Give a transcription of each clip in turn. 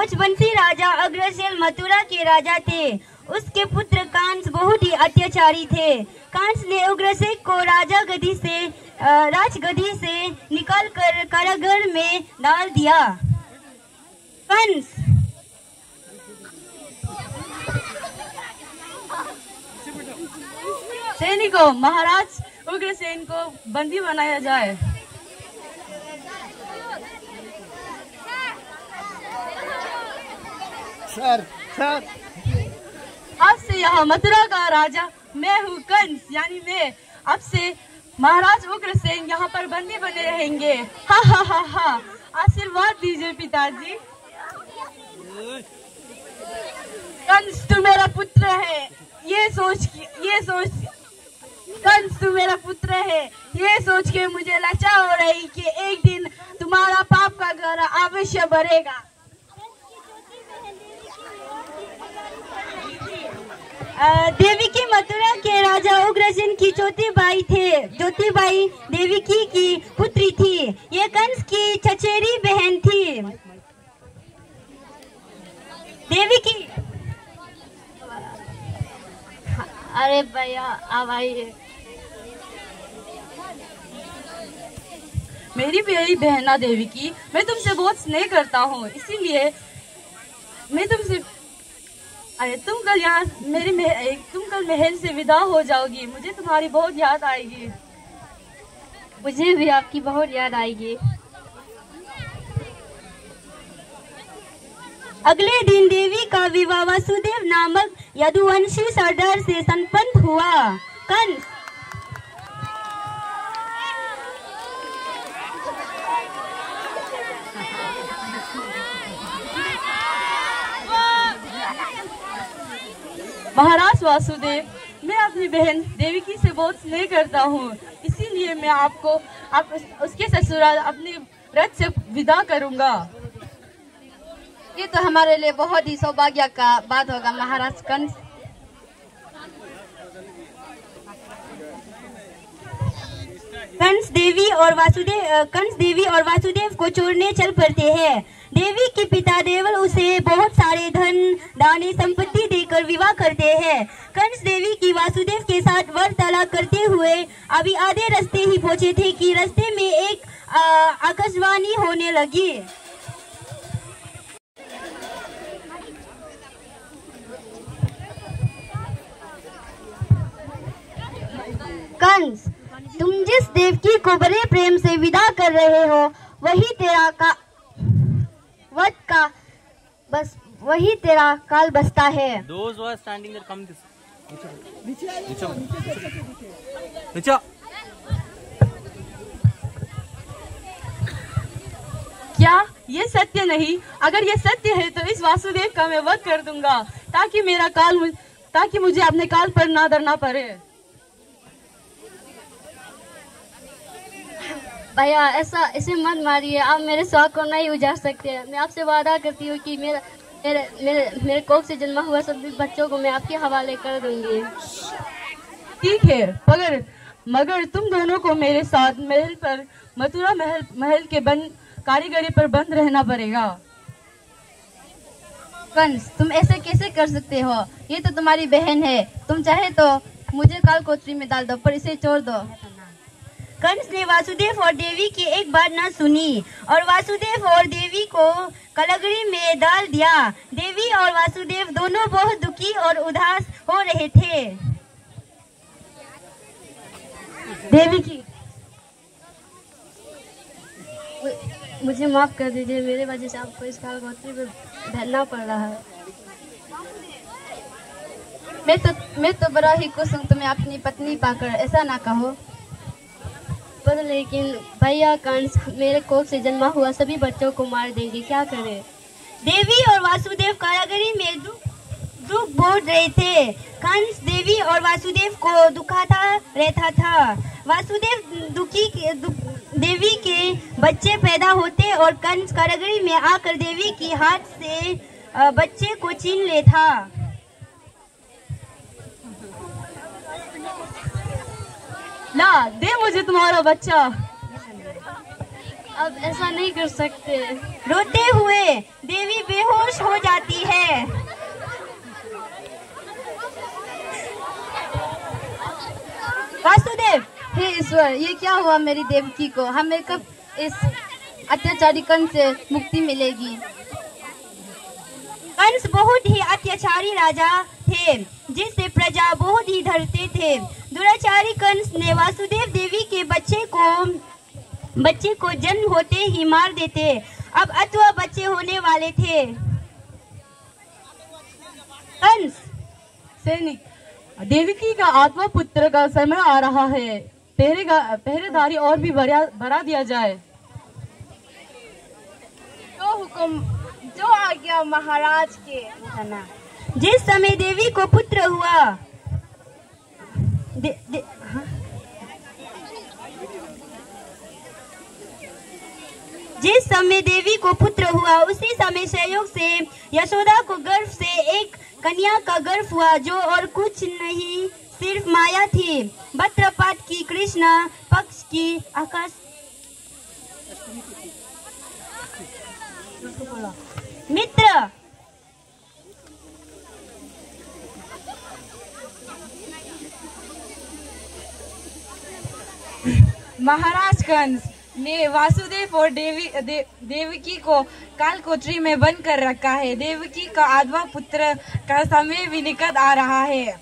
लोचबंसी राजा अग्रसेन मथुरा के राजा थे। उसके पुत्र कंस बहुत ही अत्याचारी थे। कंस ने उग्रसेन को राजगद्दी से निकालकर कारागार में डाल दिया। कंस सैनिकों, महाराज उग्रसेन को बंदी बनाया जाए। सर आज से यहाँ मथुरा का राजा मैं हूँ कंस, यानी मैं। अब से महाराज उग्रसेन यहाँ पर बंदी बने रहेंगे। हा हा हा हा। आशीर्वाद दीजिए पिताजी। कंस तू मेरा पुत्र है, ये सोच कंस तू मेरा पुत्र है, ये सोच के मुझे लज्जा हो रही कि एक दिन तुम्हारा पाप का घर अवश्य भरेगा। देवकी मथुरा के राजा उग्रसेन की चौथी भाई थे। चौथी भाई देवकी की पुत्री थी। ये कंस की चचेरी बहन थी। देवकी, अरे भैया अब आइए। मेरी प्यारी बहना देवकी, मैं तुमसे बहुत स्नेह करता हूँ, इसीलिए मैं तुमसे तुम कल महल से विदा हो जाओगी। मुझे तुम्हारी बहुत याद आएगी। मुझे भी आपकी बहुत याद आएगी। अगले दिन देवी का विवाह वासुदेव नामक यदुवंशी सरदार से संपन्न हुआ। कंस महाराज वासुदेव, मैं अपनी बहन देवकी से बहुत स्नेह करता हूँ, इसीलिए मैं आप उसके ससुराल अपने रथ से विदा करूँगा। ये तो हमारे लिए बहुत ही सौभाग्य का बात होगा महाराज कंस। कंस देवी और वासुदेव को छोड़ने चल पड़ते हैं। देवी के पिता देवल उसे बहुत सारे धन दाने संपत्ति देकर विवाह करते हैं। कंस देवी की वासुदेव के साथ वार्तालाप करते हुए अभी आधे रास्ते ही पहुंचे थे कि रास्ते में एक आकाशवाणी होने लगी। कंस, तुम जिस देवकी को बड़े प्रेम से विदा कर रहे हो वही तेरा काल बसता है। Those who are standing there, come this. क्या ये सत्य नहीं? अगर ये सत्य है तो इस वासुदेव का मैं वध कर दूंगा, ताकि मुझे अपने काल पर ना डरना पड़े। भैया ऐसे मत मारिए, आप मेरे शौक को नहीं उजाड़ सकते। मैं आपसे वादा करती हूँ कि मेरे कोख से जन्मा हुआ सभी बच्चों को मैं आपके हवाले कर दूंगी। ठीक है, मगर तुम दोनों को मेरे साथ मथुरा महल के कारीगरी पर बंद रहना पड़ेगा। कंस, तुम ऐसे कैसे कर सकते हो? ये तो तुम्हारी बहन है। तुम चाहे तो मुझे काल कोठरी में डाल दो, पर इसे छोड़ दो। कंस ने वासुदेव और देवी की एक बात न सुनी और वासुदेव और देवी को कारागृह में डाल दिया। देवी और वासुदेव दोनों बहुत दुखी और उदास हो रहे थे। देवी की, मुझे माफ कर दीजिए, मेरे वजह से आपको इस काल कोठरी में रहना पड़ रहा है। मैं तो बड़ा ही खुश हूँ तुम्हें अपनी पत्नी पाकर, ऐसा ना कहो। पर लेकिन भैया कंस मेरे कोख से जन्मा हुआ सभी बच्चों को मार देंगे, क्या करें? देवी और वासुदेव कारागृह में दुख बोल रहे थे। कंस देवी और वासुदेव को दुखाता रहता था। देवी के बच्चे पैदा होते और कंस कारागृह में आकर देवी की हाथ से बच्चे को छीन लेता। ला दे मुझे तुम्हारा बच्चा। अब ऐसा नहीं कर सकते। रोते हुए देवी बेहोश हो जाती है। वासुदेव, हे ईश्वर, ये क्या हुआ मेरी देवकी को? हमें कब इस अत्याचारी कंस से मुक्ति मिलेगी? कंस बहुत ही अत्याचारी राजा थे जिससे प्रजा बहुत ही डरते थे। दुराचारी कंस ने वासुदेव देवी के बच्चे को जन्म होते ही मार देते। अब अथवा बच्चे होने वाले थे। कंस, सैनिक, देवकी का आत्मा पुत्र का समय आ रहा है। पहरेदारी और भी बढ़ा दिया जाए। जो हुक्म, जो आज्ञा महाराज के। जिस समय देवी को पुत्र हुआ जिस समय देवी को पुत्र हुआ उसी समय संयोग से यशोदा को गर्भ से एक कन्या का गर्भ हुआ, जो और कुछ नहीं सिर्फ माया थी। भद्रपात की कृष्ण पक्ष की आकाश मित्र। महाराज कंस ने वासुदेव और देवकी को कालकोठरी में बंद कर रखा है। देवकी का आधवा पुत्र का समय भी निकट आ रहा है।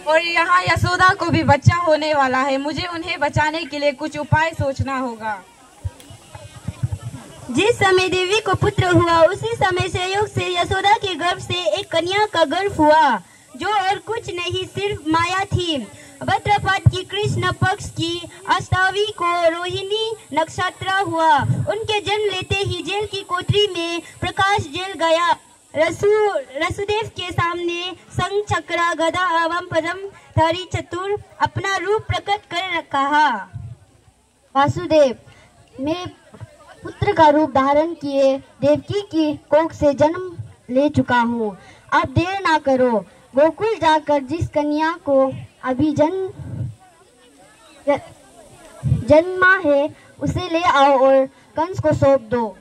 और यहाँ यशोदा को भी बच्चा होने वाला है। मुझे उन्हें बचाने के लिए कुछ उपाय सोचना होगा। जिस समय देवी को पुत्र हुआ उसी समय संयोग से यशोदा के गर्भ से एक कन्या का गर्भ हुआ, जो और कुछ नहीं सिर्फ माया थी। भद्रपात की कृष्ण पक्ष की अष्टमी को रोहिणी नक्षत्र हुआ। उनके जन्म लेते ही जेल की कोठरी में प्रकाश जल गया। रसुदेव के सामने संग चक्र गदा एवं परम धारी चतुर अपना रूप प्रकट कर कहा, वासुदेव, मैं पुत्र का रूप धारण किए देवकी की कोख से जन्म ले चुका हूँ। अब देर ना करो, गोकुल जाकर जिस कन्या को अभी जन्मा है उसे ले आओ और कंस को सौंप दो।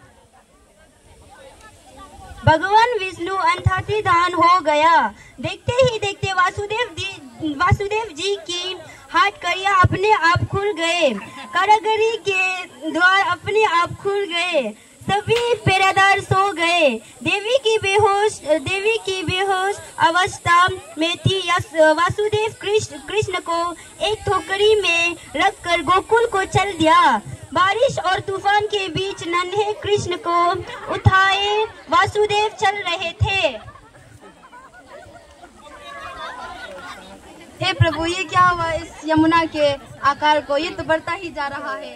भगवान विष्णु अंतर्धान हो गया। देखते ही देखते वासुदेव जी की हाथ कड़िया अपने आप खुल गए। कारागरी के द्वार अपने आप खुल गए। सभी पहरेदार सो गए। देवी की बेहोश अवस्था में थी। वासुदेव कृष्ण को एक ठोकरी में रखकर गोकुल को चल दिया। बारिश और तूफान के बीच नन्हे कृष्ण को उठाए वासुदेव चल रहे थे। हे प्रभु, ये क्या हुआ इस यमुना के आकार को? ये तो बढ़ता ही जा रहा है।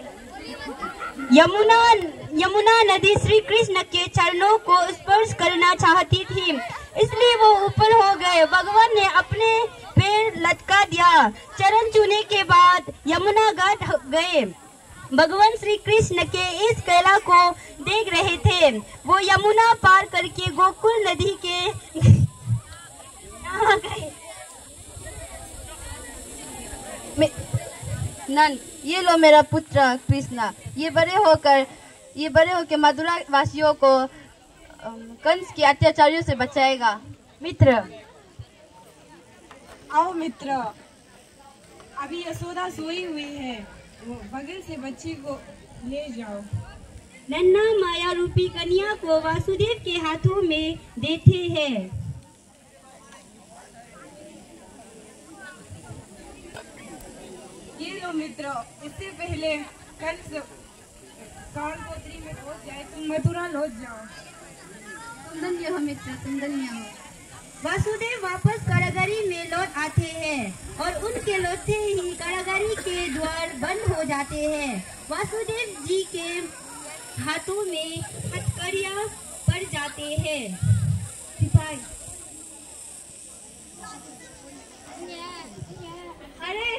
यमुना नदी श्री कृष्ण के चरणों को स्पर्श करना चाहती थी, इसलिए वो ऊपर हो गए। भगवान ने अपने पैर लटका दिया। चरण छूने के बाद यमुना घाट गए। भगवान श्री कृष्ण के इस कैला को देख रहे थे। वो यमुना पार करके गोकुल नदी के यहाँ गए। नन, ये लो मेरा पुत्र कृष्णा। ये बड़े होकर मथुरा वासियों को कंस के अत्याचारियों से बचाएगा। मित्र, आओ मित्र, अभी यशोदा सोई हुई है, बगल से बच्ची को ले जाओ। नन्ना माया रूपी कन्या को वासुदेव के हाथों में देते हैं। ये लो मित्र, इससे पहले कंस कालकोठरी में पहुंच जाए तुम मथुरा लौट जाओ। तुम धन्य हो मित्र, तुम धन्य हो। वासुदेव वापस कारागारी में लौट आते हैं और उनके लौटते ही कारागारी के द्वार बंद हो जाते हैं। वासुदेव जी के हाथों में हथकड़ियां पड़ जाते हैं। सिपाही, अरे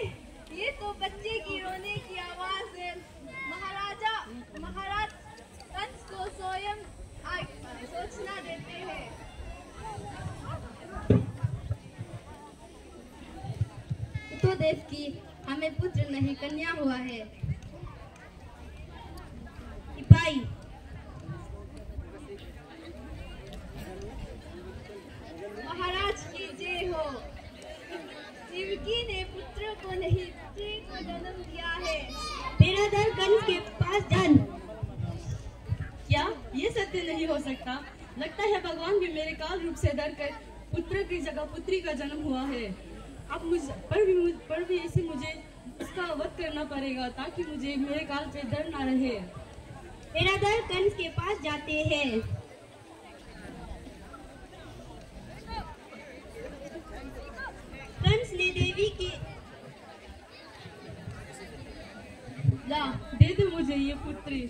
ये तो बच्चे की रोने की आवाज है। महाराज कंस को स्वयं सोचना देते हैं। तो देव की हमें पुत्र नहीं कन्या हुआ है। सिपाही। महाराज की जय हो। देवकी ने पुत्र को नहीं पुत्री को जन्म दिया है। तेरा दर कंस के पास जान। क्या ये सत्य नहीं हो सकता? लगता है भगवान भी मेरे काल रूप से डर कर पुत्र की जगह पुत्री का जन्म हुआ है। अब पर भी इसे मुझे उसका वध करना पड़ेगा ताकि मुझे मेरे काल पे डर ना रहे। तेरा दर कंस के पास जाते हैं। कंस ने देवी की ला दे दे मुझे ये पुत्री।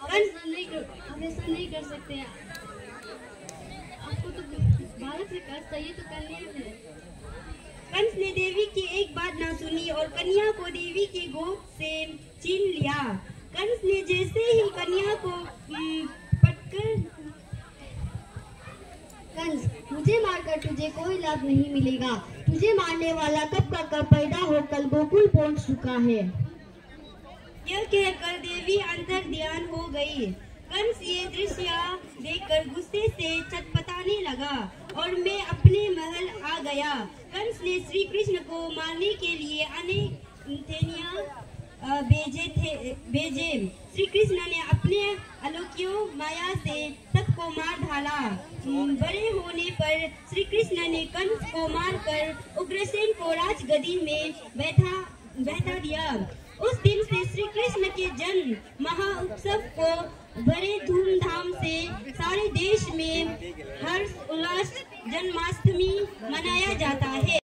आप ऐसा नहीं कर सकते हैं। आपको तो भारत से कर्ज चाहिए तो कन्या है। कंस ने देवी की एक बात ना सुनी और कन्या को देवी के गोद से छीन लिया। कंस ने जैसे ही कन्या को पटकर कंस, मुझे मारकर तुझे कोई लाभ नहीं मिलेगा। तुझे मारने वाला कब का पैदा होकर गोकुल पहुंच चुका है। यह कहकर देवी अंतर ध्यान हो गई। कंस ये दृश्य देखकर गुस्से से छटपटाने लगा और मैं अपने महल आ गया। कंस ने श्री कृष्ण को मारने के लिए अनेक सेनाएं भेजे। श्री कृष्ण ने अपने अलौकिक माया से सबको मार डाला। बड़े होने पर श्री कृष्ण ने कंस को मारकर उग्रसेन को राजगद्दी में बैठा दिया। उस दिन से श्री कृष्ण के जन्म महाउत्सव को बड़े धूमधाम से सारे देश में हर्ष उल्लास जन्माष्टमी मनाया जाता है।